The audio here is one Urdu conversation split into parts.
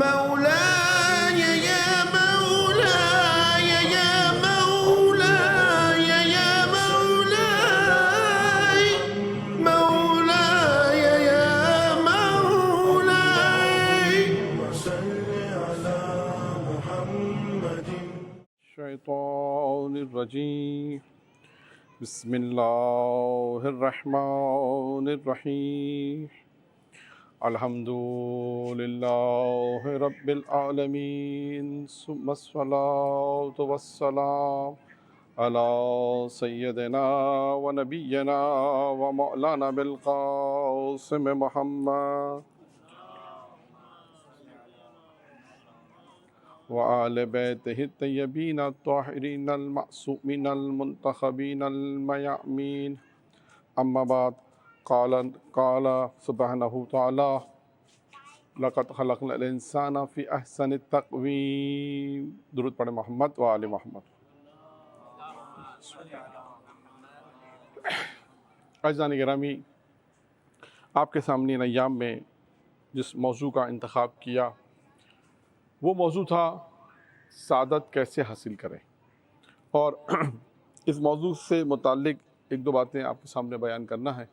مولاي يا مولاي يا مولاي يا مولاي مولاي يا مولاي صل على محمد. الشيطان الرجيم. بسم الله الرحمن الرحيم. الحمد لله رب العالمين، ثم الصلاة والسلام على سيدنا ونبينا ومولانا بالقاسم محمد وآل بيته الطيبين الطاهرين المعصومين المنتخبين الميامين. أما بعد، قال سبحانه تعالى: لقد خلقنا الإنسان في أحسن التقويم. درود پڑھیں محمد و آل محمد. عزیزان گرامی، آپ کے سامنے ان ایام میں جس موضوع کا انتخاب کیا وہ موضوع تھا سعادت کیسے حاصل کریں، اور اس موضوع سے متعلق ایک دو باتیں آپ کے سامنے بیان کرنا ہے.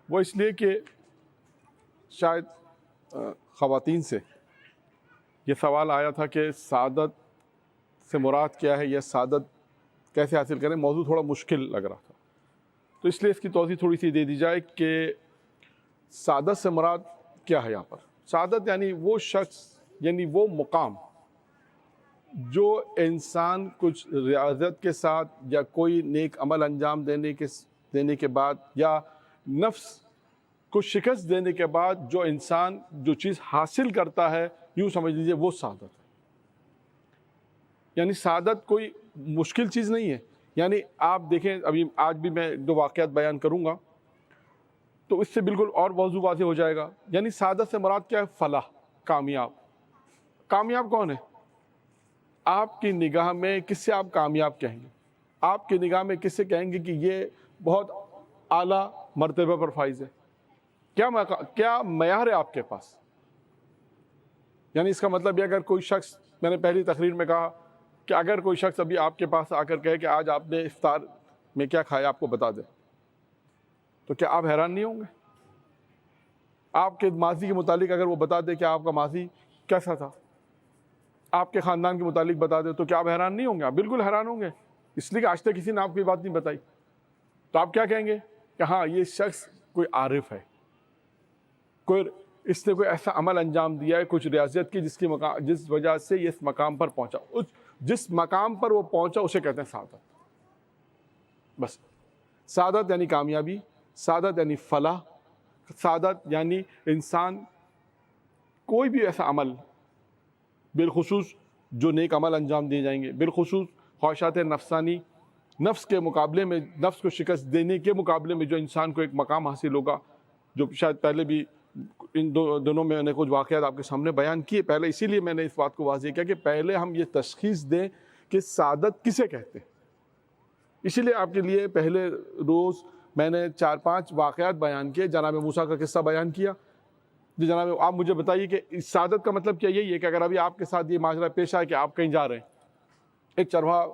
وہ اس لیے کہ شاید خواتین سے یہ سوال آیا تھا کہ سعادت سے مراد کیا ہے یا سعادت کیسے حاصل کریں. موضوع تھوڑا مشکل لگ رہا تھا، تو اس لیے اس کی توضیح تھوڑی سی دے دی جائے کہ سعادت سے مراد کیا ہے. یہاں پر سعادت یعنی وہ شخص، یعنی وہ مقام جو انسان کچھ ریاضت کے ساتھ یا کوئی نیک عمل انجام دینے کے بعد یا نفس کو شکست دینے کے بعد جو انسان جو چیز حاصل کرتا ہے، یوں سمجھ لیجیے وہ سعادت ہے. یعنی سعادت کوئی مشکل چیز نہیں ہے. یعنی آپ دیکھیں، ابھی آج بھی میں دو واقعات بیان کروں گا تو اس سے بالکل اور موضوع واضح ہو جائے گا. یعنی سعادت سے مراد کیا ہے؟ فلاح، کامیاب. کامیاب کون ہے؟ آپ کی نگاہ میں کس سے آپ کامیاب کہیں گے؟ آپ کی نگاہ میں کس سے کہیں گے کہ یہ بہت اعلیٰ مرتبہ پر فائز ہے؟ کیا معیار ہے آپ کے پاس؟ یعنی اس کا مطلب یہ، اگر کوئی شخص، میں نے پہلی تقریر میں کہا کہ اگر کوئی شخص ابھی آپ کے پاس آ کر کہے کہ آج آپ نے افطار میں کیا کھایا آپ کو بتا دے، تو کیا آپ حیران نہیں ہوں گے؟ آپ کے ماضی کے متعلق اگر وہ بتا دے کہ آپ کا ماضی کیسا تھا، آپ کے خاندان کے متعلق بتا دے، تو کیا آپ حیران نہیں ہوں گے؟ آپ بالکل حیران ہوں گے، اس لیے کہ آج تک کسی نے آپ کی بات نہیں بتائی. تو آپ کیا کہیں گے کہ ہاں یہ شخص کوئی عارف ہے، اس نے کوئی ایسا عمل انجام دیا ہے، کچھ ریاضت کی جس وجہ سے یہ اس مقام پر پہنچا. جس مقام پر وہ پہنچا اسے کہتے ہیں سعادت. بس سعادت یعنی کامیابی، سعادت یعنی فلاح، سعادت یعنی انسان کوئی بھی ایسا عمل، بالخصوص جو نیک عمل انجام دیے جائیں گے، بالخصوص خواہشات نفسانی، نفس کے مقابلے میں، نفس کو شکست دینے کے مقابلے میں جو انسان کو ایک مقام حاصل ہوگا، جو شاید پہلے بھی ان دنوں میں نے کچھ واقعات آپ کے سامنے بیان کیے. پہلے اسی لیے میں نے اس بات کو واضح کیا کہ پہلے ہم یہ تشخیص دیں کہ سعادت کسے کہتے ہیں. اسی لیے آپ کے لیے پہلے روز میں نے 4-5 واقعات بیان کیے. جناب موسیٰ کا قصہ بیان کیا. جناب آپ مجھے بتائیے کہ سعادت کا مطلب کیا؟ یہی ہے کہ اگر ابھی آپ کے ساتھ یہ معاملہ پیش آئے کہ آپ کہیں جا رہے ہیں، ایک چرواہا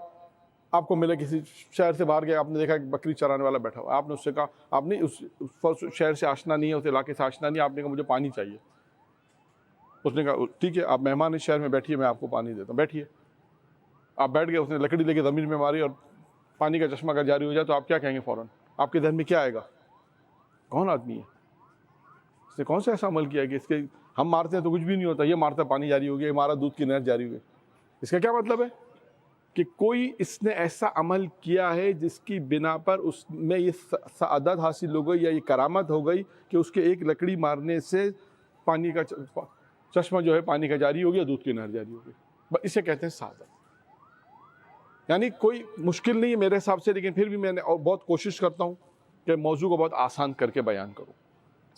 آپ کو ملے، کسی شہر سے باہر گیا، آپ نے دیکھا کہ بکری چرانے والا بیٹھا ہوا. آپ نے اس سے کہا، آپ نے اس شہر سے آشنا نہیں ہے، اس علاقے سے آشنا نہیں ہے، آپ نے کہا مجھے پانی چاہیے. اس نے کہا ٹھیک ہے، آپ مہمان ہیں شہر میں، بیٹھیے، میں آپ کو پانی دیتا ہوں، بیٹھیے. آپ بیٹھ گئے، اس نے لکڑی لے کے زمین میں ماری اور پانی کا چشمہ اگر جاری ہو جائے تو آپ کیا کہیں گے؟ فوراً آپ کے ذہن میں کیا آئے گا؟ کون آدمی ہے؟ اس نے کون سا ایسا عمل کیا کہ اس کے ہم مارتے ہیں تو کچھ بھی نہیں ہوتا، یہ مارتا پانی جاری ہو گیا، ہمارا دودھ کی نہر جاری ہو گئی. اس کا کیا مطلب ہے؟ کہ کوئی اس نے ایسا عمل کیا ہے جس کی بنا پر اس میں یہ سعادت حاصل ہو گئی یا یہ کرامت ہو گئی کہ اس کے ایک لکڑی مارنے سے پانی کا چشمہ جو ہے پانی کا جاری ہو گیا، دودھ کی نہر جاری ہو گئی. اسے کہتے ہیں سعادت. یعنی کوئی مشکل نہیں ہے میرے حساب سے، لیکن پھر بھی میں نے بہت کوشش کرتا ہوں کہ موضوع کو بہت آسان کر کے بیان کروں.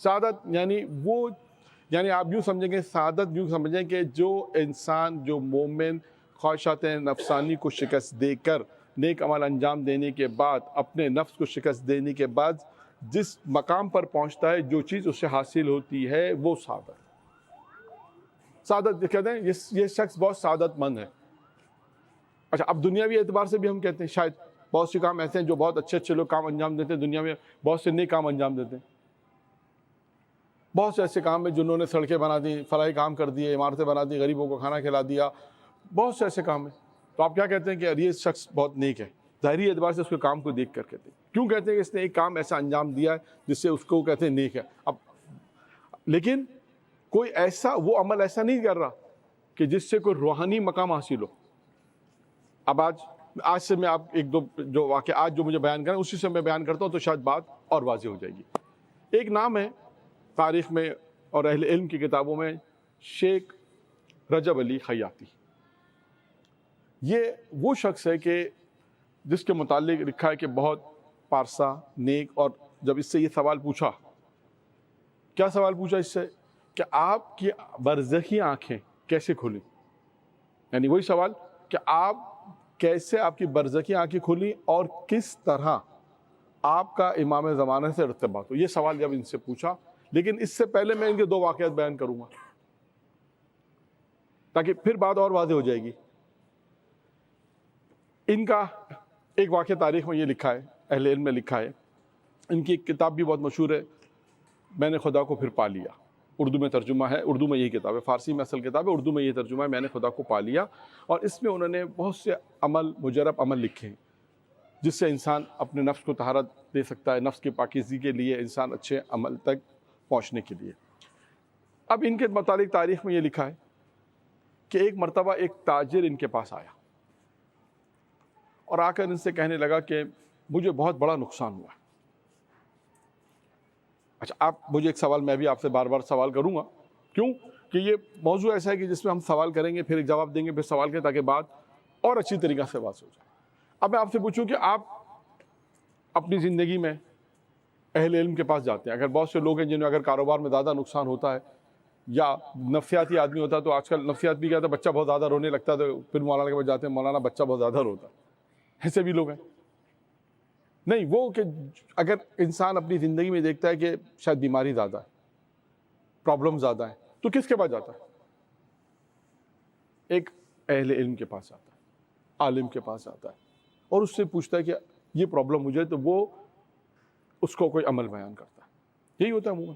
سعادت یعنی وہ، یعنی آپ یوں سمجھیں گے، سعادت یوں سمجھیں کہ جو انسان، جو مومن خواہشات نفسانی کو شکست دے کر نیک عمل انجام دینے کے بعد، اپنے نفس کو شکست دینے کے بعد جس مقام پر پہنچتا ہے، جو چیز اسے حاصل ہوتی ہے، وہ سعادت. سعادت کہتے ہیں یہ شخص بہت سعادت مند ہے. اچھا اب دنیاوی اعتبار سے بھی ہم کہتے ہیں شاید بہت سے کام ایسے ہیں جو بہت اچھے لوگ کام انجام دیتے ہیں دنیا میں, بہت سے نیک کام انجام دیتے ہیں. بہت سے ایسے کام ہیں جنہوں نے سڑکیں بنا دی, فلاحی کام کر دیے, عمارتیں بنا دی, غریبوں کو کھانا کھلا دیا, بہت سے ایسے کام ہیں. تو آپ کیا کہتے ہیں کہ یہ شخص بہت نیک ہے, ظاہری اعتبار سے اس کے کام کو دیکھ کر کہتے ہیں. کیوں کہتے ہیں کہ اس نے ایک کام ایسا انجام دیا ہے جس سے اس کو کہتے ہیں نیک ہے. اب لیکن کوئی ایسا وہ عمل ایسا نہیں کر رہا کہ جس سے کوئی روحانی مقام حاصل ہو. اب آج سے میں آپ ایک دو جو واقعات جو مجھے بیان کریں اسی سے میں بیان کرتا ہوں تو شاید بات اور واضح ہو جائے گی. ایک نام ہے تاریخ میں اور اہل علم کی کتابوں میں شیخ رجب علی خیاطی. یہ وہ شخص ہے کہ جس کے متعلق لکھا ہے کہ بہت پارسا نیک, اور جب اس سے یہ سوال پوچھا, کیا سوال پوچھا اس سے کہ آپ کی برزخی آنکھیں کیسے کھلیں, یعنی وہی سوال کہ آپ کیسے آپ کی برزخی آنکھیں کھلی اور کس طرح آپ کا امام زمانہ سے ارتباط ہو. یہ سوال جب ان سے پوچھا, لیکن اس سے پہلے میں ان کے دو واقعات بیان کروں گا تاکہ پھر بات اور واضح ہو جائے گی. ان کا ایک واقعہ تاریخ میں یہ لکھا ہے, اہل علم میں لکھا ہے. ان کی ایک کتاب بھی بہت مشہور ہے, میں نے خدا کو پھر پا لیا. اردو میں ترجمہ ہے, اردو میں یہی کتاب ہے, فارسی میں اصل کتاب ہے, اردو میں یہ ترجمہ ہے, میں نے خدا کو پا لیا. اور اس میں انہوں نے بہت سے مجرب عمل لکھے ہیں جس سے انسان اپنے نفس کو طہارت دے سکتا ہے, نفس کی پاکیزگی کے لیے, انسان اچھے عمل تک پہنچنے کے لیے. اب ان کے متعلق تاریخ میں یہ لکھا ہے کہ ایک مرتبہ ایک تاجر ان کے پاس آیا اور آ کر ان سے کہنے لگا کہ مجھے بہت بڑا نقصان ہوا ہے. اچھا آپ مجھے ایک سوال, میں بھی آپ سے بار بار سوال کروں گا, کیوں کہ یہ موضوع ایسا ہے کہ جس میں ہم سوال کریں گے, پھر ایک جواب دیں گے, پھر سوال کریں تاکہ بات اور اچھی طریقہ سے واضح ہو جائے. اب میں آپ سے پوچھوں کہ آپ اپنی زندگی میں اہل علم کے پاس جاتے ہیں, اگر بہت سے لوگ ہیں جنہیں اگر کاروبار میں زیادہ نقصان ہوتا ہے یا نفسیاتی آدمی ہوتا ہے, تو آج کل نفسیات بھی کہتا ہے بچہ بہت زیادہ رونے لگتا ہے تو پھر مولانا کے پاس جاتے ہیں, مولانا بچہ بہت زیادہ روتا ہے. ایسے بھی لوگ ہیں. نہیں, وہ کہ اگر انسان اپنی زندگی میں دیکھتا ہے کہ شاید بیماری زیادہ ہے, پرابلم زیادہ ہے, تو کس کے پاس جاتا ہے؟ ایک اہل علم کے پاس جاتا ہے, عالم کے پاس جاتا ہے, اور اس سے پوچھتا ہے کہ یہ پرابلم مجھے, تو وہ اس کو کوئی عمل بیان کرتا ہے. یہی ہوتا ہے عموماً.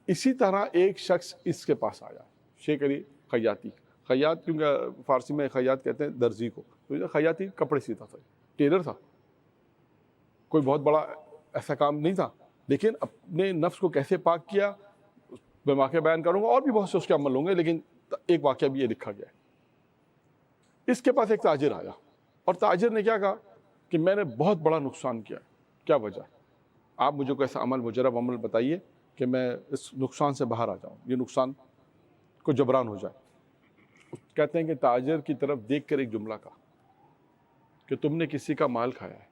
اسی طرح ایک شخص اس کے پاس آیا, شیخ علی خیاطی. خیاط کیونکہ فارسی میں خیاط کہتے ہیں درزی کو, تو خیاطی کپڑے سیتا تھا, ٹیلر تھا, کوئی بہت بڑا ایسا کام نہیں تھا, لیکن اپنے نفس کو کیسے پاک کیا میں واقعہ بیان کروں گا, اور بھی بہت سے اس کے عمل ہوں گے, لیکن ایک واقعہ بھی یہ لکھا گیا ہے. اس کے پاس ایک تاجر آیا اور تاجر نے کیا کہا کہ میں نے بہت بڑا نقصان کیا ہے, کیا وجہ ہے؟ آپ مجھے کوئی ایسا عمل, مجرب عمل بتائیے کہ میں اس نقصان سے باہر آ جاؤں, یہ نقصان کو جبران ہو جائے. کہتے ہیں کہ تاجر کی طرف دیکھ کر ایک جملہ کہا کہ تم نے کسی کا مال کھایا ہے.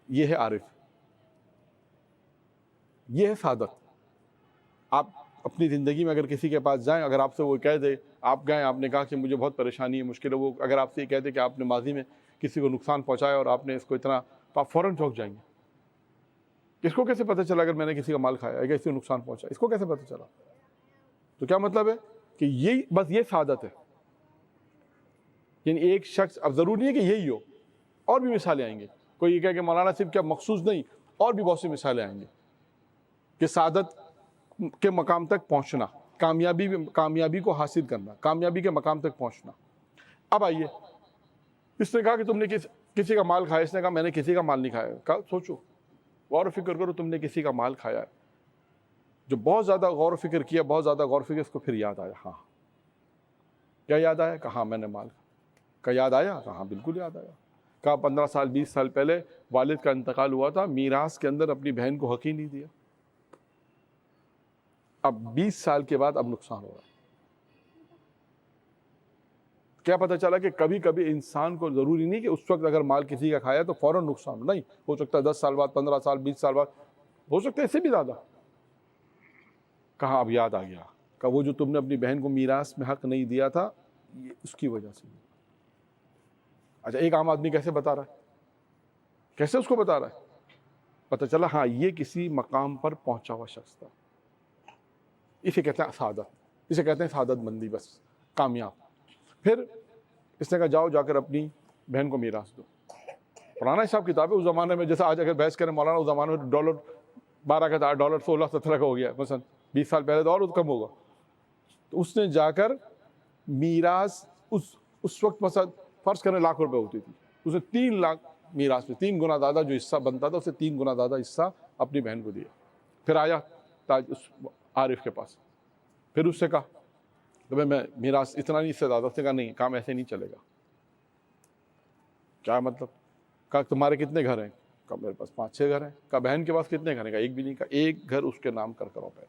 یہ ہے عارف, یہ ہے سعادت. آپ اپنی زندگی میں اگر کسی کے پاس جائیں, اگر آپ سے وہ کہہ دے, آپ گئے, آپ نے کہا کہ مجھے بہت پریشانی ہے, مشکل ہے, وہ اگر آپ سے یہ کہہ دے کہ آپ نے ماضی میں کسی کو نقصان پہنچایا اور آپ نے اس کو اتنا, تو آپ فوراً چونک جائیں گے. اس کو کیسے پتہ چلا اگر میں نے کسی کا مال کھایا, کسی کو نقصان پہنچا, اس کو کیسے پتہ چلا؟ تو کیا مطلب ہے کہ یہ بس یہ سعادت ہے. یعنی ایک شخص, اب ضروری نہیں ہے کہ یہی ہو, اور بھی مثالیں آئیں گے. کوئی یہ کہے کہ مولانا صرف کیا مخصوص نہیں, اور بھی بہت سی مثالیں آئیں گے کہ سعادت کے مقام تک پہنچنا, کامیابی کو حاصل کرنا, کامیابی کے مقام تک پہنچنا. اب آئیے, اس نے کہا کہ تم نے کسی کا مال کھایا. اس نے کہا میں نے کسی کا مال نہیں کھایا. کہا سوچو, غور و فکر کرو, تم نے کسی کا مال کھایا ہے. جو بہت زیادہ غور و فکر کیا, بہت زیادہ غور و فکر, اس کو پھر یاد آیا. ہاں, کیا یاد آیا؟ کہا میں نے مال کا یاد آیا. کہا بالکل یاد آیا. کہا 15 سال 20 سال پہلے والد کا انتقال ہوا تھا, میراث کے اندر اپنی بہن کو حق ہی نہیں دیا. اب 20 سال کے بعد اب نقصان ہو رہا ہے. کیا پتہ چلا کہ کبھی کبھی انسان کو ضروری نہیں کہ اس وقت اگر مال کسی کا کھایا تو فوراً نقصان نہیں ہو سکتا. 10 سال بعد, 15 سال, 20 سال بعد ہو سکتا ہے, اس سے بھی زیادہ. کہا اب یاد آ گیا. کہا وہ جو تم نے اپنی بہن کو میراث میں حق نہیں دیا تھا, یہ اس کی وجہ سے. اچھا, ایک عام آدمی کیسے بتا رہا ہے, کیسے اس کو بتا رہا ہے؟ پتہ چلا ہاں یہ کسی مقام پر پہنچا ہوا شخص تھا. اسے کہتے ہیں سعادت, اسے کہتے ہیں سعادت مندی, بس کامیاب. پھر اس نے کہا جاؤ جا کر اپنی بہن کو میراث دو. پرانا حساب کتاب ہے اس زمانے میں, جیسا آج اگر بحث کریں مولانا, اس زمانے میں ڈالر 12 کا تھا, ڈالر 16-17 کا ہو گیا مثلا, 20 سال پہلے تو اور کم ہوگا. تو اس نے جا کر میراث اس وقت مثلا فرض کریں لاکھ روپے ہوتی تھی, اس نے 3 لاکھ میراث میں 3 گنا زیادہ جو حصہ بنتا تھا اسے 3 گنا زیادہ حصہ اپنی بہن کو دیا. پھر آیا تاج اس عارف کے پاس, پھر اس سے کہا کہ بھائی میں میراث اتنا نہیں, اس سے زیادہ. اس نے کہا نہیں, کام ایسے نہیں چلے گا. کیا مطلب؟ کہا تمہارے کتنے گھر ہیں؟ کہا میرے پاس 5-6 گھر ہیں. کہا بہن کے پاس کتنے گھر ہیں؟ کہا ایک بھی نہیں. کہا ایک گھر اس کے نام کرو پہلے.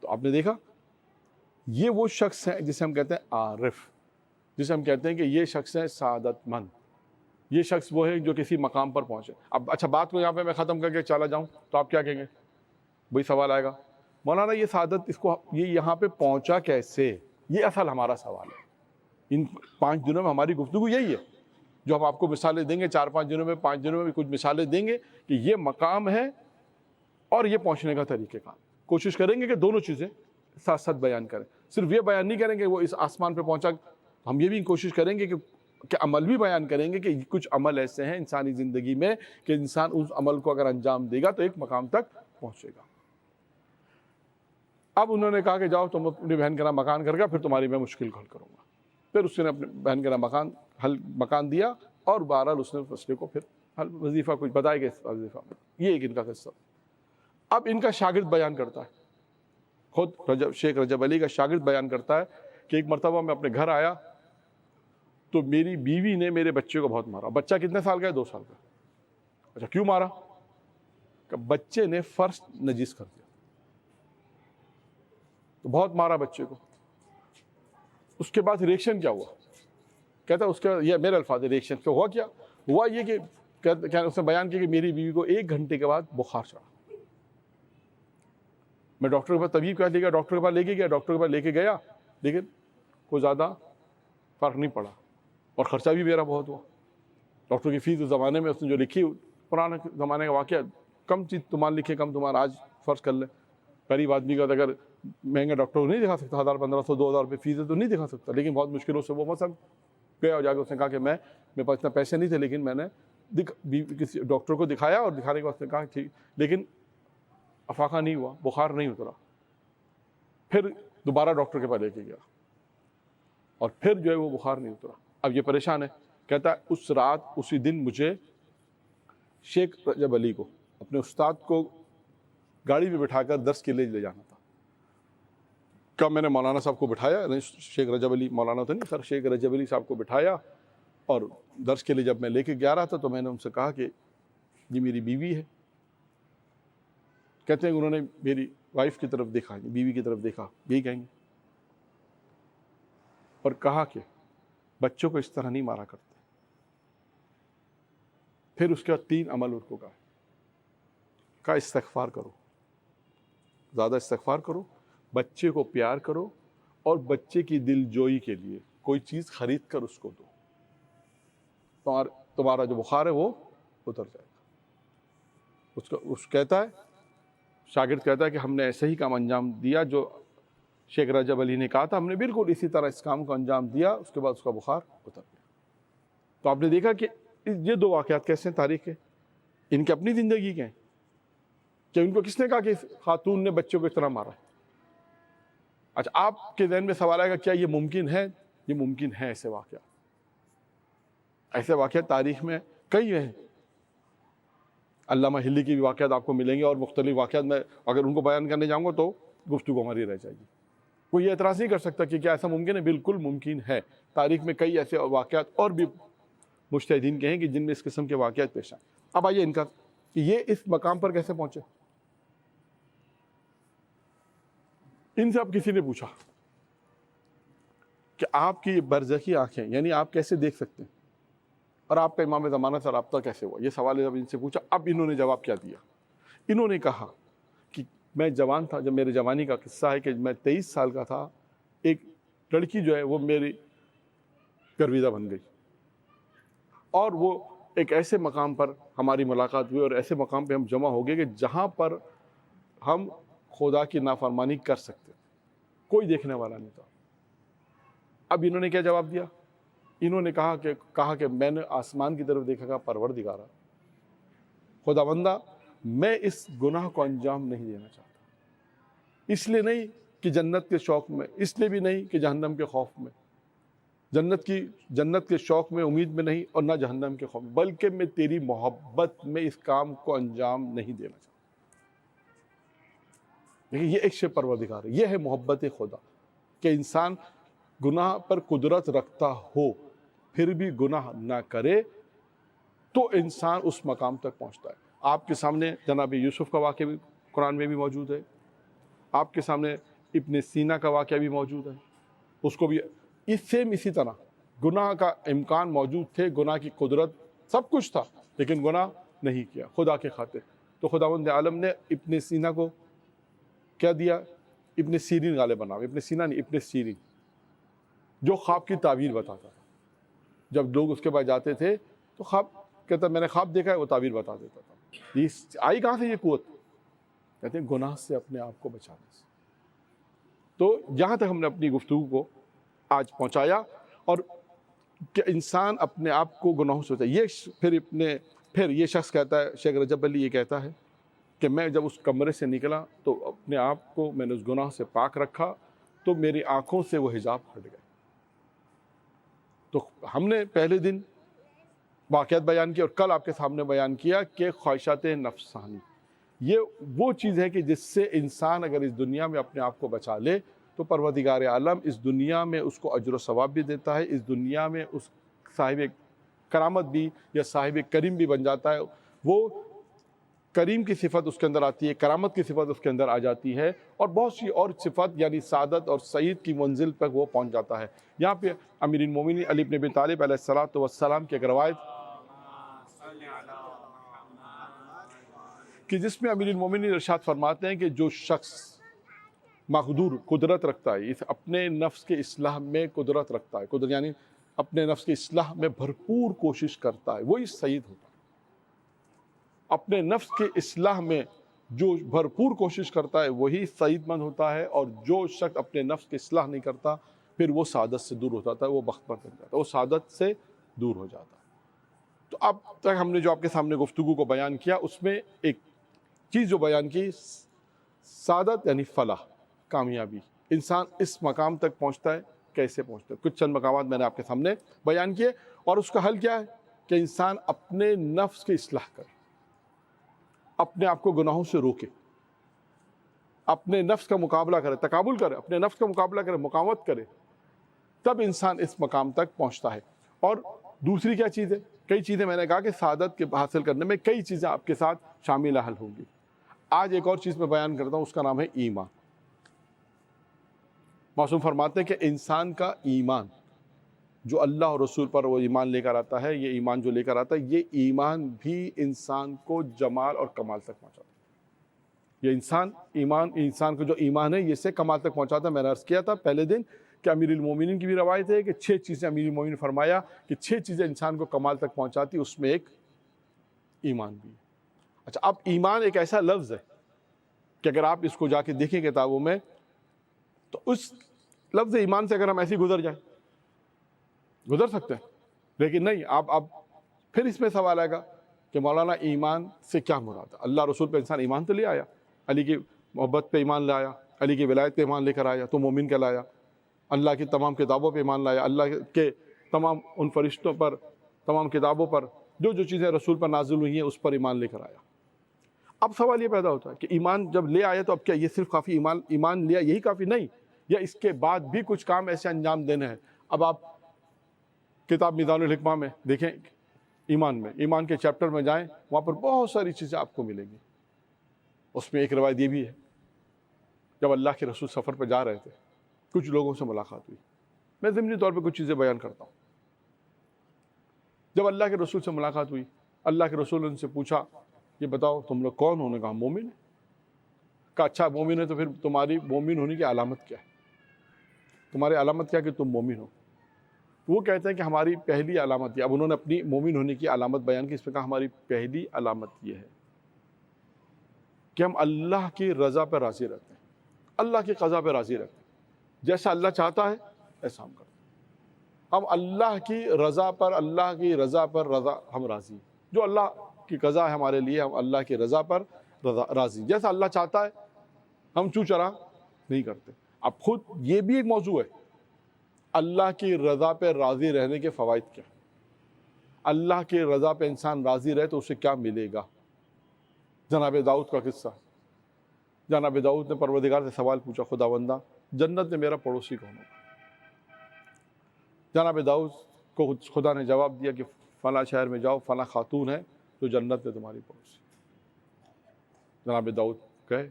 تو آپ نے دیکھا, یہ وہ شخص ہے جسے ہم کہتے ہیں عارف, جسے ہم کہتے ہیں کہ یہ شخص ہے سعادت مند. یہ شخص وہ ہے جو کسی مقام پر پہنچے. اب اچھا بات کو یہاں پہ میں ختم کر کے چلا جاؤں تو آپ کیا کہیں گے؟ وہی سوال آئے گا, مولانا یہ سعادت اس کو یہ یہاں پہ پہنچا کیسے؟ یہ اصل ہمارا سوال ہے. ان 5 دنوں میں ہماری گفتگو یہی ہے, جو ہم آپ کو مثالیں دیں گے 4-5 دنوں میں, 5 دنوں میں بھی کچھ مثالیں دیں گے کہ یہ مقام ہے اور یہ پہنچنے کا طریقہ کار. کوشش کریں گے کہ دونوں چیزیں ساتھ ساتھ بیان کریں. صرف یہ بیان نہیں کریں گے وہ اس آسمان پہ پہنچا, ہم یہ بھی کوشش کریں گے کہ عمل بھی بیان کریں گے کہ کچھ عمل ایسے ہیں انسانی زندگی میں کہ انسان اس عمل کو اگر انجام دے گا تو ایک مقام تک پہنچے گا. اب انہوں نے کہا کہ جاؤ تم اپنی بہن کا نام مکان کر گا, پھر تمہاری میں مشکل حل کروں گا. پھر اس نے اپنے بہن کا نام مکان دیا, اور بہرحال اس نے مسئلے کو پھر وظیفہ کچھ بتایا کہ اس وظیفہ میں یہ ایک ان کا قصہ. اب ان کا شاگرد بیان کرتا ہے, خود شیخ رجب علی کا شاگرد بیان کرتا ہے کہ ایک مرتبہ میں اپنے گھر آیا تو میری بیوی نے میرے بچے کو بہت مارا. بچہ کتنے سال کا ہے؟ 2 سال کا. اچھا کیوں مارا؟ کہ بچے نے فرش نجیس کر دیا, تو بہت مارا بچے کو. اس کے بعد ریئیکشن کیا ہوا؟ کہتا اس کا یہ میرے الفاظ ریئیکشن کیا ہوا, کیا ہوا یہ کہ اس نے بیان کیا کہ میری بیوی کو 1 گھنٹے کے بعد بخار چڑھا. میں ڈاکٹر کے پاس طبیب کہا لے گیا, ڈاکٹر کے پاس لے کے گیا, ڈاکٹر کے پاس لے کے گیا, لیکن کوئی زیادہ فرق نہیں پڑا, اور خرچہ بھی میرا بہت ہوا. ڈاکٹر کی فیس اس زمانے میں اس نے جو لکھی, پرانے زمانے کا واقعہ, کم چیز تمہارا لکھے کم تمہارا آج فرض کر لیں. غریب آدمی کا اگر مہنگا ڈاکٹر کو نہیں دکھا سکتا, 1000-1500 2000 روپے فیس ہے تو نہیں دکھا سکتا, لیکن بہت مشکلوں سے وہ مثلا گیا اور جا کے اس نے کہا کہ میرے پاس اتنا پیسے نہیں تھے, لیکن میں نے کسی ڈاکٹر کو دکھایا, اور دکھانے کے بعد اس نے کہا ٹھیک, لیکن افاقہ نہیں ہوا, بخار نہیں اترا. پھر دوبارہ ڈاکٹر کے پاس لے کے گیا, اور پھر جو ہے وہ بخار نہیں اترا. اب یہ پریشان ہے, کہتا ہے اس رات اسی دن مجھے شیخ رجب علی کو, اپنے استاد کو گاڑی میں بٹھا کر درس کے لیے لے جانا تھا. کب میں نے مولانا صاحب کو بٹھایا, شیخ رجب علی مولانا تو نہیں سر, شیخ رجب علی صاحب کو بٹھایا, اور درس کے لیے جب میں لے کے گیا رہا تھا تو میں نے ان سے کہا کہ یہ میری بیوی ہے. کہتے ہیں انہوں نے میری وائف کی طرف دیکھا, بیوی کی طرف دیکھا, یہی کہیں گے, اور کہا کہ بچوں کو اس طرح نہیں مارا کرتے. پھر اس کے بعد 3 عمل ان کو کہا استغفار کرو, زیادہ استغفار کرو, بچے کو پیار کرو, اور بچے کی دل جوئی کے لیے کوئی چیز خرید کر اس کو دو, تمہارا جو بخار ہے وہ اتر جائے گا. اس کہتا ہے, شاگرد کہتا ہے کہ ہم نے ایسے ہی کام انجام دیا جو شیخ رجب علی نے کہا تھا, ہم نے بالکل اسی طرح اس کام کو انجام دیا, اس کے بعد اس کا بخار اتر گیا. تو آپ نے دیکھا کہ یہ 2 واقعات کیسے ہیں تاریخ کے, ان کی اپنی زندگی کے ہیں, کہ ان کو کس نے کہا کہ اس خاتون نے بچوں کو اس طرح مارا. اچھا آپ کے ذہن میں سوال آئے گا کیا یہ ممکن ہے؟ یہ ممکن ہے. ایسے واقعات تاریخ میں کئی ہیں. علامہ ہلی کی بھی واقعات آپ کو ملیں گے, اور مختلف واقعات میں اگر ان کو بیان کرنے جاؤں گا تو گفتگو ہماری رہ جائے گی. کوئی یہ اعتراض نہیں کر سکتا کہ کیا ایسا ممکن ہے. بالکل ممکن ہے. تاریخ میں کئی ایسے واقعات اور بھی مجتہدین کے ہیں کہ جن میں اس قسم کے واقعات پیش آئے. اب آئیے ان کا کہ یہ اس مقام پر کیسے پہنچے. ان سے اب کسی نے پوچھا کہ آپ کی برزخی آنکھیں, یعنی آپ کیسے دیکھ سکتے ہیں, اور آپ کا امام زمانہ سے رابطہ کیسے ہوا. یہ سوال جب ان سے پوچھا, اب انہوں نے جواب کیا دیا. انہوں نے کہا کہ میں جوان تھا, جب میرے جوانی کا قصہ ہے کہ میں 23 سال کا تھا, ایک لڑکی جو ہے وہ میری گرویدہ بن گئی, اور وہ ایک ایسے مقام پر ہماری ملاقات ہوئی, اور ایسے مقام پہ ہم جمع ہو گئے کہ جہاں پر ہم خدا کی نافرمانی کر سکتے، کوئی دیکھنے والا نہیں تھا۔ اب انہوں نے کیا جواب دیا؟ انہوں نے کہا کہ میں نے آسمان کی طرف دیکھا، پروردگارا خدا بندہ میں اس گناہ کو انجام نہیں دینا چاہتا، اس لیے نہیں کہ جنت کے شوق میں، اس لیے بھی نہیں کہ جہنم کے خوف میں، جنت کے شوق میں، امید میں نہیں، اور نہ جہنم کے خوف میں، بلکہ میں تیری محبت میں اس کام کو انجام نہیں دینا چاہتا۔ لیکن یہ عشق پروردگار ہے، یہ ہے محبت خدا، کہ انسان گناہ پر قدرت رکھتا ہو پھر بھی گناہ نہ کرے تو انسان اس مقام تک پہنچتا ہے۔ آپ کے سامنے جناب یوسف کا واقعہ بھی قرآن میں بھی موجود ہے، آپ کے سامنے ابن سینا کا واقعہ بھی موجود ہے، اس کو بھی اسی طرح گناہ کا امکان موجود تھے، گناہ کی قدرت سب کچھ تھا، لیکن گناہ نہیں کیا خدا کے خاطر۔ تو خداوند عالم نے ابن سینا کو کیا دیا؟ ابن سیرین غالب بنا، ابن سینا نہیں، ابن سیرین، جو خواب کی تعبیر بتاتا تھا۔ جب لوگ اس کے پاس جاتے تھے تو خواب کہتا میں نے خواب دیکھا ہے، وہ تعبیر بتا دیتا تھا۔ یہ آئی کہاں سے یہ قوت؟ کہتے ہیں گناہ سے اپنے آپ کو بچانے سے۔ تو یہاں تک ہم نے اپنی گفتگو کو آج پہنچایا، اور کہ انسان اپنے آپ کو گناہوں سے بچائے۔ یہ پھر یہ شخص کہتا ہے، شیخ رجب علی یہ کہتا ہے کہ میں جب اس کمرے سے نکلا تو اپنے آپ کو میں نے اس گناہ سے پاک رکھا تو میری آنکھوں سے وہ حجاب ہٹ گئے۔ تو ہم نے پہلے دن واقعات بیان کیا، اور کل آپ کے سامنے بیان کیا کہ خواہشات نفسانی یہ وہ چیز ہے کہ جس سے انسان اگر اس دنیا میں اپنے آپ کو بچا لے تو پروردگار عالم اس دنیا میں اس کو اجر و ثواب بھی دیتا ہے، اس دنیا میں اس صاحب کرامت بھی یا صاحب کریم بھی بن جاتا ہے۔ وہ کریم کی صفت اس کے اندر آتی ہے، کرامت کی صفت اس کے اندر آ جاتی ہے، اور بہت سی اور صفت یعنی سعادت اور سعید کی منزل تک وہ پہنچ جاتا ہے۔ یہاں پہ امیر المومنین علی بن ابی طالب علیہ الصلوۃ والسلام کی ایک روایت کہ جس میں امیر المومنین ارشاد فرماتے ہیں کہ جو شخص مقدور قدرت رکھتا ہے، اپنے نفس کے اصلاح میں قدرت رکھتا ہے، قدرت یعنی اپنے نفس کی اصلاح میں بھرپور کوشش کرتا ہے، وہی سعید ہوتا ہے۔ اپنے نفس کے اصلاح میں جو بھرپور کوشش کرتا ہے وہی سعید مند ہوتا ہے، اور جو شخص اپنے نفس کی اصلاح نہیں کرتا پھر وہ سعادت سے دور ہو جاتا ہے، وہ بختور بن جاتا ہے، وہ سعادت سے دور ہو جاتا ہے۔ تو اب تک ہم نے جو آپ کے سامنے گفتگو کو بیان کیا، اس میں ایک چیز جو بیان کی، سعادت یعنی فلاح، کامیابی، انسان اس مقام تک پہنچتا ہے، کیسے پہنچتا ہے؟ کچھ چند مقامات میں نے آپ کے سامنے بیان کیے، اور اس کا حل کیا ہے کہ انسان اپنے نفس کی اصلاح کرے، اپنے آپ کو گناہوں سے روکے، اپنے نفس کا مقابلہ کرے، تقابل کرے، اپنے نفس کا مقابلہ کرے، مقاومت کرے، تب انسان اس مقام تک پہنچتا ہے۔ اور دوسری کیا چیز ہے؟ کئی چیزیں میں نے کہا کہ سعادت کے حاصل کرنے میں کئی چیزیں آپ کے ساتھ شامل حل ہوں گی۔ آج ایک اور چیز میں بیان کرتا ہوں، اس کا نام ہے ایمان۔ معصوم فرماتے ہیں کہ انسان کا ایمان جو اللہ اور رسول پر وہ ایمان لے کر آتا ہے، یہ ایمان جو لے کر آتا ہے، یہ ایمان بھی انسان کو جمال اور کمال تک پہنچاتا ہے۔ یہ انسان کو جو ایمان ہے یہ سے کمال تک پہنچاتا ہے۔ میں نے عرض کیا تھا پہلے دن کہ امیر المومنین کی بھی روایت ہے کہ 6 چیزیں امیر المومنین نے فرمایا کہ 6 چیزیں انسان کو کمال تک پہنچاتی، اس میں ایک ایمان بھی ہے۔ اچھا، اب ایمان ایک ایسا لفظ ہے کہ اگر آپ اس کو جا کے دیکھیں کتابوں میں تو اس لفظ ایمان سے اگر ہم ایسے گزر جائیں، گزر سکتے ہیں، لیکن نہیں، اب پھر اس میں سوال آئے گا کہ مولانا ایمان سے کیا مراد ہے؟ اللہ رسول پہ انسان ایمان تو لے آیا، علی کی محبت پہ ایمان لایا، علی کی ولایت پہ ایمان لے کر آیا تو مومن کہلایا، اللہ کی تمام کتابوں پہ ایمان لایا، اللہ کے تمام ان فرشتوں پر، تمام کتابوں پر جو چیزیں رسول پر نازل ہوئی ہیں اس پر ایمان لے کر آیا۔ اب سوال یہ پیدا ہوتا ہے کہ ایمان جب لے آیا تو اب کیا یہ صرف کافی؟ ایمان لیا یہی کافی نہیں، یا اس کے بعد بھی کچھ کام ایسے انجام دینے ہیں؟ اب آپ کتاب میزان الحکمہ میں دیکھیں، ایمان کے چیپٹر میں جائیں، وہاں پر بہت ساری چیزیں آپ کو ملیں گی۔ اس میں ایک روایت یہ بھی ہے، جب اللہ کے رسول سفر پہ جا رہے تھے، کچھ لوگوں سے ملاقات ہوئی۔ میں ضمنی طور پہ کچھ چیزیں بیان کرتا ہوں۔ جب اللہ کے رسول سے ملاقات ہوئی، اللہ کے رسول نے ان سے پوچھا، یہ بتاؤ تم لوگ کون ہو؟ نے کہا مومن ہے۔ کہا اچھا مومن ہے تو پھر تمہاری مومن ہونے کی علامت کیا ہے؟ تمہاری علامت کیا کہ تم مومن ہو؟ وہ کہتے ہیں کہ ہماری پہلی علامت یہ، اب انہوں نے اپنی مومن ہونے کی علامت بیان کی، اس میں کہا ہماری پہلی علامت یہ ہے کہ ہم اللہ کی رضا پہ راضی رہتے ہیں، اللہ کی قضا پہ راضی رہتے ہیں، جیسا اللہ چاہتا ہے ایسا ہم کرتے ہیں۔ ہم اللہ کی رضا پر ہم راضی ہیں، جو اللہ کی قضا ہے ہمارے لیے، ہم اللہ کی رضا پر راضی، جیسا اللہ چاہتا ہے ہم چو چرا نہیں کرتے۔ اب خود یہ بھی ایک موضوع ہے، اللہ کی رضا پہ راضی رہنے کے فوائد کیا، اللہ کی رضا پہ انسان راضی رہے تو اسے کیا ملے گا۔ جناب داؤد کا قصہ، جناب داؤد نے پروردگار سے سوال پوچھا، خداوندہ جنت میں میرا پڑوسی کون ہوگا؟ جناب داؤد کو خدا نے جواب دیا کہ فلاں شہر میں جاؤ، فلاں خاتون ہے جو جنت میں تمہاری پڑوسی۔ جناب داؤد گئے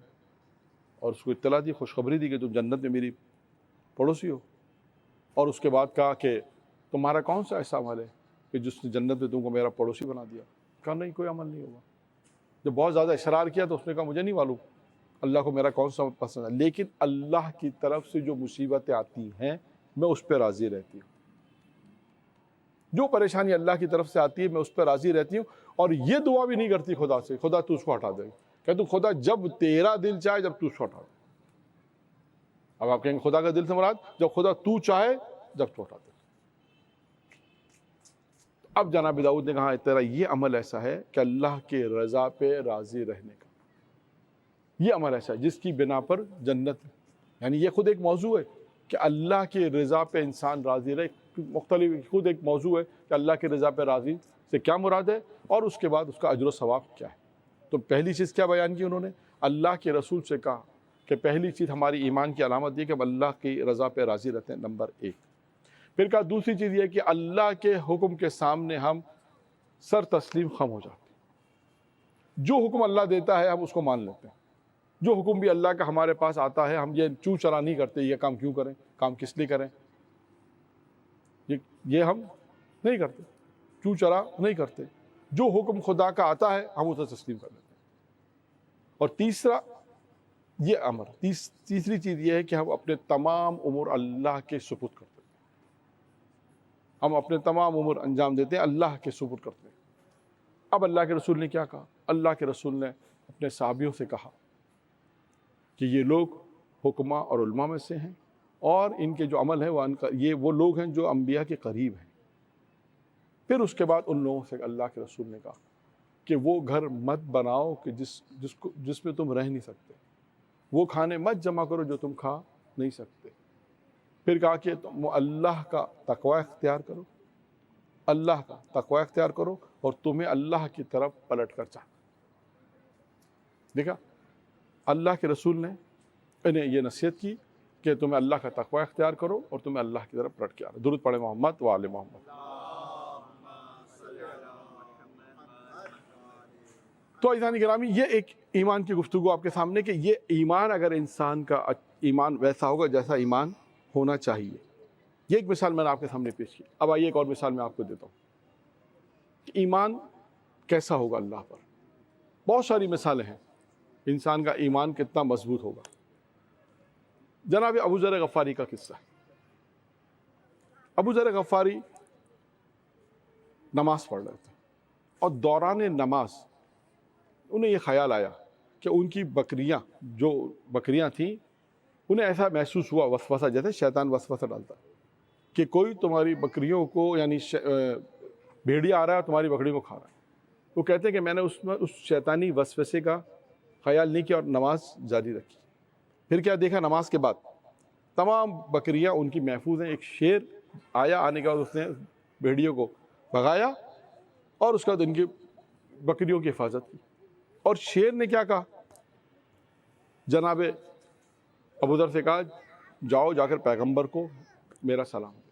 اور اس کو اطلاع دی، خوشخبری دی کہ تم جنت میں میری پڑوسی ہو، اور اس کے بعد کہا کہ تمہارا کون سا ایسا عمل ہے کہ جس نے جنت میں تم کو میرا پڑوسی بنا دیا؟ کہا نہیں، کوئی عمل نہیں ہوگا۔ جب بہت زیادہ اصرار کیا تو اس نے کہا مجھے نہیں معلوم اللہ کو میرا کون سا پسند ہے، لیکن اللہ کی طرف سے جو مصیبتیں آتی ہیں میں اس پہ راضی رہتی ہوں، جو پریشانی اللہ کی طرف سے آتی ہے میں اس پہ راضی رہتی ہوں، اور یہ دعا بھی نہیں کرتی خدا سے خدا تو اس کو ہٹا دے، کہ تو خدا جب تیرا دل چاہے جب تو اس کو ہٹا دے۔ اب آپ کہیں گے خدا کا دل سے مراد جب خدا تو چاہے جب تو ہٹا دے۔ اب جناب داؤد نے کہا تیرا یہ عمل ایسا ہے کہ اللہ کے رضا پہ راضی رہنے کا یہ عمل ایسا ہے جس کی بنا پر جنت، یعنی یہ خود ایک موضوع ہے کہ اللہ کی رضا پہ انسان راضی رہے، مختلف خود ایک موضوع ہے کہ اللہ کی رضا پہ راضی سے کیا مراد ہے، اور اس کے بعد اس کا اجر و ثواب کیا ہے۔ تو پہلی چیز کیا بیان کی انہوں نے؟ اللہ کے رسول سے کہا کہ پہلی چیز ہماری ایمان کی علامت یہ کہ ہم اللہ کی رضا پہ راضی رہتے ہیں، نمبر 1۔ پھر کہا دوسری چیز یہ کہ اللہ کے حکم کے سامنے ہم سر تسلیم خم ہو جاتے ہیں، جو حکم اللہ دیتا ہے ہم اس کو مان لیتے ہیں، جو حکم بھی اللہ کا ہمارے پاس آتا ہے ہم یہ چو چرا نہیں کرتے، یہ کام کیوں کریں، کام کس لیے کریں، یہ ہم نہیں کرتے، چو چرا نہیں کرتے، جو حکم خدا کا آتا ہے ہم اسے تسلیم کر لیتے ہیں۔ اور تیسرا یہ امر، تیسری چیز یہ ہے کہ ہم اپنے تمام امور اللہ کے سپرد کرتے ہیں، ہم اپنے تمام امور انجام دیتے ہیں، اللہ کے سپرد کرتے ہیں۔ اب اللہ کے رسول نے کیا کہا؟ اللہ کے رسول نے اپنے صحابیوں سے کہا کہ یہ لوگ حکماء اور علماء میں سے ہیں، اور ان کے جو عمل ہے یہ وہ لوگ ہیں جو انبیاء کے قریب ہیں۔ پھر اس کے بعد ان لوگوں سے اللہ کے رسول نے کہا کہ وہ گھر مت بناؤ کہ جس میں تم رہ نہیں سکتے، وہ کھانے مت جمع کرو جو تم کھا نہیں سکتے۔ پھر کہا کہ تم اللہ کا تقوی اختیار کرو، اللہ کا تقوی اختیار کرو، اور تمہیں اللہ کی طرف پلٹ کر چاہتا۔ دیکھا اللہ کے رسول نے انہیں یہ نصیحت کی کہ تمہیں اللہ کا تقوی اختیار کرو اور تمہیں اللہ کی طرف پلٹ کے آنا۔ درود پڑھے محمد و آل محمد۔ تو عزیزان گرامی، یہ ایک ایمان کی گفتگو آپ کے سامنے کہ یہ ایمان اگر انسان کا ایمان ویسا ہوگا جیسا ایمان ہونا چاہیے۔ یہ ایک مثال میں نے آپ کے سامنے پیش کی۔ اب آئیے ایک اور مثال میں آپ کو دیتا ہوں کہ ایمان کیسا ہوگا اللہ پر۔ بہت ساری مثالیں ہیں انسان کا ایمان کتنا مضبوط ہوگا۔ جناب ابو ذر غفاری کا قصہ ہے۔ ابو ذر غفاری نماز پڑھ رہے تھے، اور دوران نماز انہیں یہ خیال آیا کہ ان کی بکریاں تھیں، انہیں ایسا محسوس ہوا، وسوسہ، جیسے شیطان وسوسہ ڈالتا ہے کہ کوئی تمہاری بکریوں کو، یعنی بھیڑیا آ رہا ہے تمہاری بکریوں کو کھا رہا ہے۔ وہ کہتے ہیں کہ میں نے اس شیطانی وسوسے کا خیال نہیں کیا اور نماز جاری رکھی۔ پھر کیا دیکھا؟ نماز کے بعد تمام بکریاں ان کی محفوظ ہیں۔ ایک شیر آیا، آنے کے بعد اس نے بھیڑیوں کو بھگایا اور اس کے بعد ان کی بکریوں کی حفاظت کی۔ اور شیر نے کیا کہا؟ جناب ابو ذر سے کہا جاؤ جا کر پیغمبر کو میرا سلام دے۔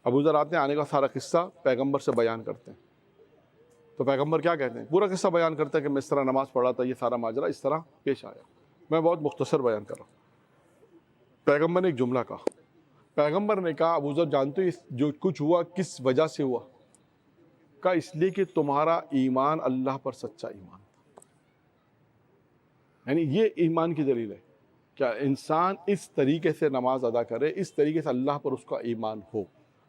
ابو ذر آتے ہیں، آنے کا سارا قصہ پیغمبر سے بیان کرتے ہیں۔ تو پیغمبر کیا کہتے ہیں؟ پورا قصہ بیان کرتا ہے کہ میں اس طرح نماز پڑھا تھا، یہ سارا ماجرا اس طرح پیش آیا۔ میں بہت مختصر بیان کر رہا ہوں۔ پیغمبر نے ایک جملہ کہا، پیغمبر نے کہا ابو ذر جانتے ہو جو کچھ ہوا کس وجہ سے ہوا؟ کہا اس لیے کہ تمہارا ایمان اللہ پر سچا ایمان تھا۔ یعنی یہ ایمان کی دلیل ہے کہ انسان اس طریقے سے نماز ادا کرے، اس طریقے سے اللہ پر اس کا ایمان ہو،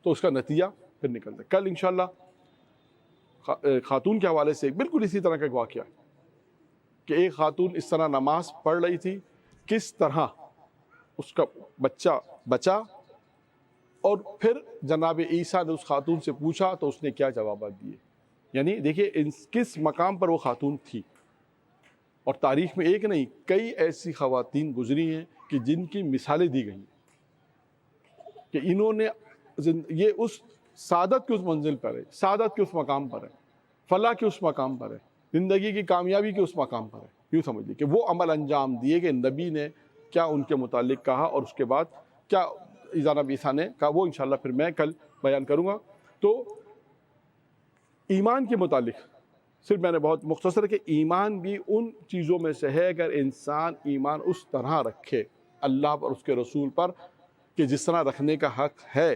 تو اس کا نتیجہ پھر نکلتا ہے۔ کل انشاءاللہ خاتون کے حوالے سے بالکل اسی طرح کا ایک واقعہ ہے۔ کہ ایک خاتون اس طرح نماز پڑھ رہی تھی، کس طرح اس کا بچہ بچا، اور پھر جناب عیسیٰ نے اس خاتون سے پوچھا تو اس نے کیا جوابات دیے. یعنی دیکھیے کس مقام پر وہ خاتون تھی. اور تاریخ میں ایک نہیں کئی ایسی خواتین گزری ہیں کہ جن کی مثالیں دی گئی ہیں کہ انہوں نے یہ اس سعادت کی اس منزل پر ہے، سعادت کے اس مقام پر ہے، فلاح کے اس مقام پر ہے، زندگی کی کامیابی کے اس مقام پر ہے. یوں سمجھ لیجیے کہ وہ عمل انجام دیے کہ نبی نے کیا ان کے متعلق کہا اور اس کے بعد کیا جناب عیسیٰ نے کہا، وہ انشاءاللہ پھر میں کل بیان کروں گا. تو ایمان کے متعلق صرف میں نے بہت مختصر کہ ایمان بھی ان چیزوں میں سے ہے، اگر انسان ایمان اس طرح رکھے اللہ پر، اس کے رسول پر، کہ جس طرح رکھنے کا حق ہے،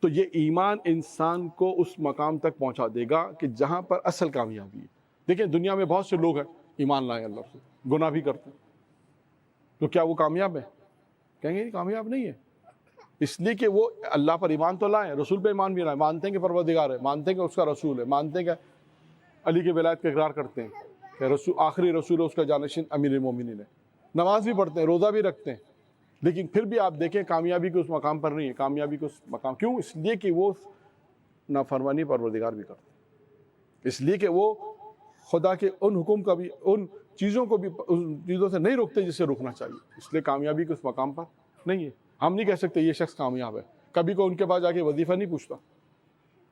تو یہ ایمان انسان کو اس مقام تک پہنچا دے گا کہ جہاں پر اصل کامیابی ہے. دیکھیں دنیا میں بہت سے لوگ ہیں ایمان لائے اللہ سے، گناہ بھی کرتے ہیں، تو کیا وہ کامیاب ہے؟ کہیں گے کامیاب نہیں ہے، اس لیے کہ وہ اللہ پر ایمان تو لائیں، رسول پہ ایمان بھی لائیں، مانتے ہیں کہ پروردگار ہے، مانتے ہیں کہ اس کا رسول ہے، مانتے ہیں کہ علی کے ولایت کا اقرار کرتے ہیں کہ رسول آخری رسول ہے، اس کا جانشین امیر المومنین ہے، نماز بھی پڑھتے ہیں، روزہ بھی رکھتے ہیں، لیکن پھر بھی آپ دیکھیں کامیابی کے اس مقام پر نہیں ہے. کامیابی کے اس مقام کیوں؟ اس لیے کہ وہ نافرمانی پروردگار بھی کرتے ہیں، اس لیے کہ وہ خدا کے ان حکم کا بھی، ان چیزوں کو بھی، ان چیزوں سے نہیں روکتے جس سے روکنا چاہیے، اس لیے کامیابی کے اس مقام پر نہیں ہے. ہم نہیں کہہ سکتے یہ شخص کامیاب ہے، کبھی کوئی ان کے پاس جا کے وظیفہ نہیں پوچھتا،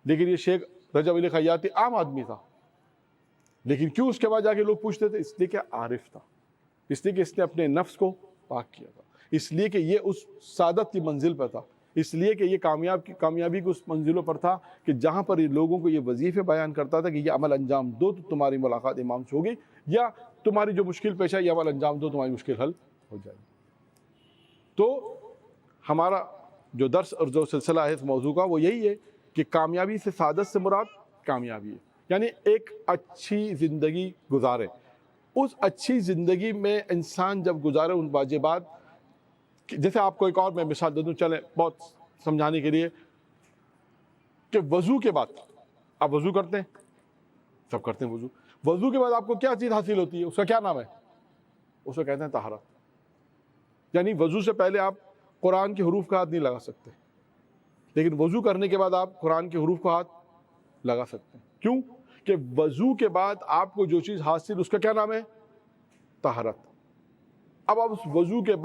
لیکن یہ شیخ رجب علی خیاطی عام آدمی تھا، لیکن کیوں اس کے بعد جا کے لوگ پوچھتے تھے؟ اس لیے کہ عارف تھا، اس لیے کہ اس نے اپنے نفس کو پاک کیا تھا، اس لیے کہ یہ اس سعادت کی منزل پر تھا، اس لیے کہ یہ کامیابی کی اس منزلوں پر تھا کہ جہاں پر یہ لوگوں کو یہ وظیفے بیان کرتا تھا کہ یہ عمل انجام دو تو تمہاری ملاقات امام سے ہوگی، یا تمہاری جو مشکل پیش ہے یہ عمل انجام دو تمہاری مشکل حل ہو جائے گی. تو ہمارا جو درس اور جو سلسلہ ہے اس موضوع کا وہ یہی ہے کہ کامیابی سے، سعادت سے مراد کامیابی ہے، یعنی ایک اچھی زندگی گزارے. اس اچھی زندگی میں انسان جب گزارے ان واجبات، جیسے آپ کو ایک اور میں مثال دے دوں، چلیں بہت سمجھانے کے لیے، کہ وضو کے بعد آپ وضو کرتے ہیں، سب کرتے ہیں وضو، وضو کے بعد آپ کو کیا چیز حاصل ہوتی ہے؟ اس کا کیا نام ہے؟ اس کو کہتے ہیں طہارت. یعنی وضو سے پہلے آپ قرآن کے حروف کا ہاتھ نہیں لگا سکتے، لیکن وضو کرنے کے بعد آپ قرآن کے حروف کا ہاتھ لگا سکتے ہیں. کیوں؟ کہ وضو کے بعد آپ کو جو چیز حاصل، اس کا کیا نام ہے؟ طہارت. اب آپ اس وضو کے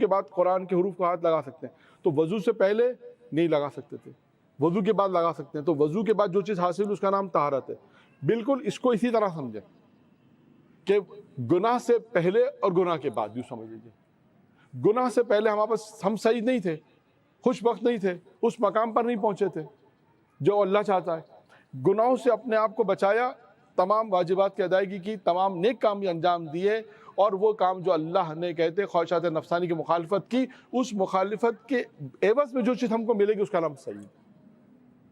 بعد قرآن کے حروف کا ہاتھ لگا سکتے ہیں، تو وضو سے پہلے نہیں لگا سکتے تھے، وضو کے بعد لگا سکتے ہیں. تو وضو کے بعد جو چیز حاصل، اس کا نام طہارت ہے. بالکل اس کو اسی طرح سمجھیں کہ گناہ سے پہلے اور گناہ کے بعد. یوں سمجھ لیجیے گناہ سے پہلے ہم صحیح نہیں تھے، خوش بخت نہیں تھے، اس مقام پر نہیں پہنچے تھے جو اللہ چاہتا ہے. گناہوں سے اپنے آپ کو بچایا، تمام واجبات کی ادائیگی کی، تمام نیک کام بھی انجام دیے، اور وہ کام جو اللہ نے کہتے خواہشات نفسانی کی مخالفت کی، اس مخالفت کے عوض میں جو چیز ہم کو ملے گی اس کا نام صحیح ہے،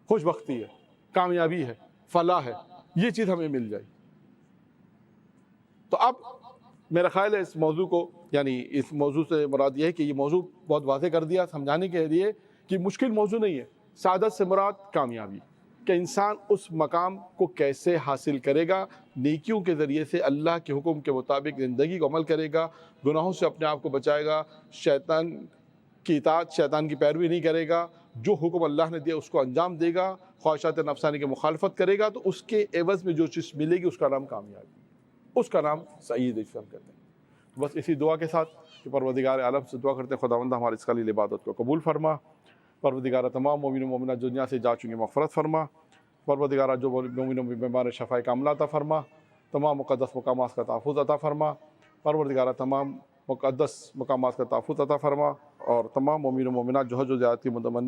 خوش بختی ہے، کامیابی ہے، فلاح ہے، یہ چیز ہمیں مل جائے. تو اب میرا خیال ہے اس موضوع کو، یعنی اس موضوع سے مراد یہ ہے کہ یہ موضوع بہت واضح کر دیا سمجھانے کے لیے کہ مشکل موضوع نہیں ہے. سعادت سے مراد کامیابی، کہ انسان اس مقام کو کیسے حاصل کرے گا، نیکیوں کے ذریعے سے اللہ کے حکم کے مطابق زندگی کو عمل کرے گا، گناہوں سے اپنے آپ کو بچائے گا، شیطان کی اطاعت، شیطان کی پیروی نہیں کرے گا، جو حکم اللہ نے دیا اس کو انجام دے گا، خواہشات نفسانی کی مخالفت کرے گا، تو اس کے عوض میں جو چیز ملے گی اس کا نام کامیابی، اس کا نام سعید اسلام کہتے ہیں. بس اسی دعا کے ساتھ کہ پروردگار عالم سے دعا کرتے ہیں خداوند ہمارے اس قلیل عبادت کو قبول فرما. پروردگار تمام مومن و مومنات جو دنیا سے جا چکی مغفرت فرما. پروردگار جو مومن و بیمار شفاء کاملہ عطا فرما. تمام مقدس مقامات کا تحفظ عطا فرما. پروردگار تمام مقدس مقامات کا تحفظ عطا فرما، اور تمام مومن و مومنات جو حج و زیارت کی متمنی